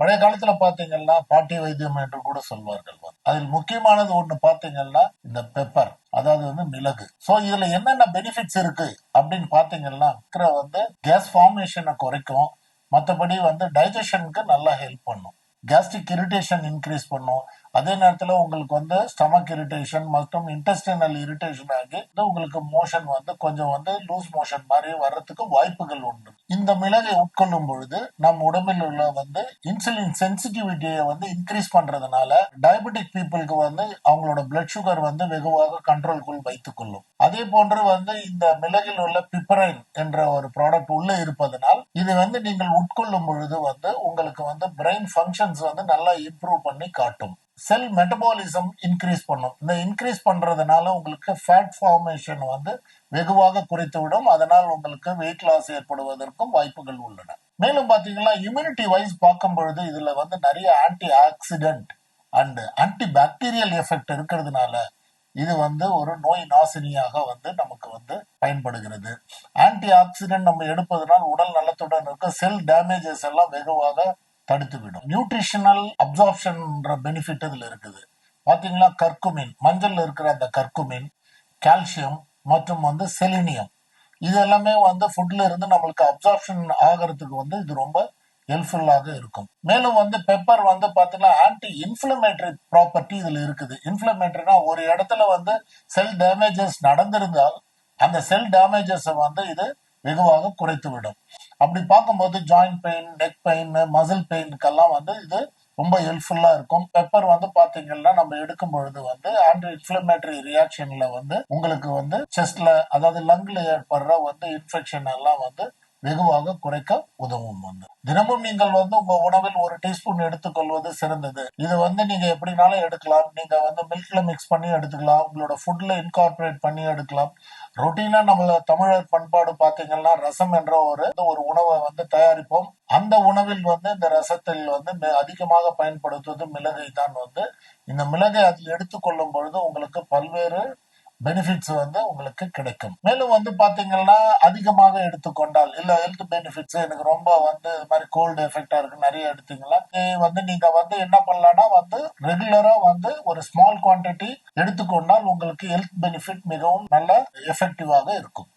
பழைய காலத்துல பாத்தீங்கன்னா பாட்டி வைத்தியம் என்று கூட சொல்வார்கள். அதில் முக்கியமானது ஒண்ணு பாத்தீங்கன்னா இந்த பெப்பர், அதாவது மிளகு. சோ இதுல என்னென்ன பெனிஃபிட்ஸ் இருக்கு அப்படின்னு பாத்தீங்கன்னா கேஸ் ஃபார்மேஷனை குறைக்கும். மற்றபடி டைஜஷனுக்கு நல்லா ஹெல்ப் பண்ணும். கேஸ்ட்ரிக் இரிட்டேஷன் இன்க்ரீஸ் பண்ணும். அதே நேரத்துல உங்களுக்கு ஸ்டமக் இரிட்டேஷன் மற்றும் இன்டெஸ்டினல் இரிட்டேஷன் ஆகி உங்களுக்கு மோஷன் கொஞ்சம் லூஸ் மோஷன் மாதிரி வர்றதுக்கு வாய்ப்புகள் உண்டு. இந்த மிளகை உட்கொள்ளும் பொழுது நம் உடம்பில் உள்ள இன்சுலின் சென்சிட்டிவிட்டியை இன்க்ரீஸ் பண்றதுனால டயபெட்டிக் பீப்புளுக்கு அவங்களோட பிளட் சுகர் வெகுவாக கண்ட்ரோல்குள் வைத்துக் கொள்ளும். அதே போன்று இந்த மிளகில் உள்ள பிப்பரைன் என்ற ஒரு ப்ராடக்ட் உள்ள இருப்பதனால் இது நீங்கள் உட்கொள்ளும் பொழுது உங்களுக்கு பிரெயின் ஃபங்க்ஷன்ஸ் நல்லா இம்ப்ரூவ் பண்ணி காட்டும். செல் மெட்டபாலிசம் இன்க்ரீஸ் பண்ணும். இந்த இன்க்ரீஸ் பண்றதுனால உங்களுக்கு ஃபேட் ஃபார்மேஷன் வெகுவாக குறைத்துவிடும். அதனால் உங்களுக்கு வெயிட் லாஸ் ஏற்படுவதற்கும் வாய்ப்புகள் உள்ளன. மேலும் பாத்தீங்கன்னா இம்யூனிட்டி வைஸ் பார்க்கும் பொழுது இதுல நிறைய anti accident and anti bacterial effect இருக்கிறதுனால இது ஒரு நோய் நாசினியாக நமக்கு பயன்படுகிறது. ஆன்டி ஆக்சிடென்ட் நம்ம எடுப்பதனால் உடல் நலத்துடன் இருக்க செல் டேமேஜஸ் எல்லாம் வெகுவாக தடுத்துவிடும். நியூட்ரிஷனல் அப்சார்ப்ஷன் பெனிஃபிட் இதுல இருக்குது. பாத்தீங்கன்னா கர்குமின், மஞ்சள் இருக்கிற அந்த கர்குமின், கால்சியம் மற்றும் செலினியம் இது எல்லாமே ஃபுட்ல இருந்து நம்மளுக்கு அப்சார்ப்ஷன் ஆகிறதுக்கு இது ரொம்ப ஹெல்ப்ஃபுல்லாக இருக்கும். மேலும் பெப்பர் பாத்தீங்கன்னா ஆன்டி இன்ஃபிளமேட்டரி ப்ராப்பர்ட்டி இதுல இருக்குது. இன்ஃபிளமேட்டரினா ஒரு இடத்துல செல் டேமேஜஸ் நடந்திருந்தால் அந்த செல் டேமேஜஸ் இது வெகுவாக குறைத்து விடும். அப்படி பார்க்கும்போது joint pain, neck pain, muscle பெயினுக்கெல்லாம் இது ரொம்ப ஹெல்ப்ஃபுல்லா இருக்கும். பெப்பர் பாத்தீங்கன்னா நம்ம எடுக்கும் பொழுது ஆன்டி இன்ஃபிளமேட்டரி ரியாக்ஷன்ல உங்களுக்கு செஸ்ட்ல அதாவது லங்ல ஏற்படுற இன்ஃபெக்ஷன் எல்லாம் வெகுவாக குறைக்க உதவும். தினமும் நீங்கள் உங்க உணவில் ஒரு டீஸ்பூன் எடுத்துக்கொள்வது சிறந்தது. இது நீங்க எப்படினாலும் எடுக்கலாம். நீங்க மில்க்ல மிக்ஸ் பண்ணி எடுத்துக்கலாம். உங்களோட ஃபுட்ல இன்கார்பரேட் பண்ணி எடுக்கலாம். ரொட்டீனா நம்மள தமிழர் பண்பாடு பாத்தீங்கன்னா ரசம் என்ற ஒரு உணவை தயாரிப்போம். அந்த உணவில் இந்த ரசத்தில் அதிகமாக பயன்படுத்துவது மிளகை தான். இந்த மிளகை அதில் எடுத்துக்கொள்ளும் பொழுது உங்களுக்கு பல்வேறு பெனிஃபிட்ஸ் உங்களுக்கு கிடைக்கும். மேலும் பாத்தீங்கன்னா அதிகமாக எடுத்துக்கொண்டால் இல்ல ஹெல்த் பெனிஃபிட்ஸ் எனக்கு ரொம்ப இது மாதிரி கோல்டு எஃபெக்டா இருக்கு நிறைய எடுத்தீங்களா நீங்க என்ன பண்ணலாம்னா ரெகுலரா ஒரு ஸ்மால் குவான்டிட்டி எடுத்துக்கொண்டால் உங்களுக்கு ஹெல்த் பெனிஃபிட் மிகவும் நல்ல எஃபெக்டிவாக இருக்கும்.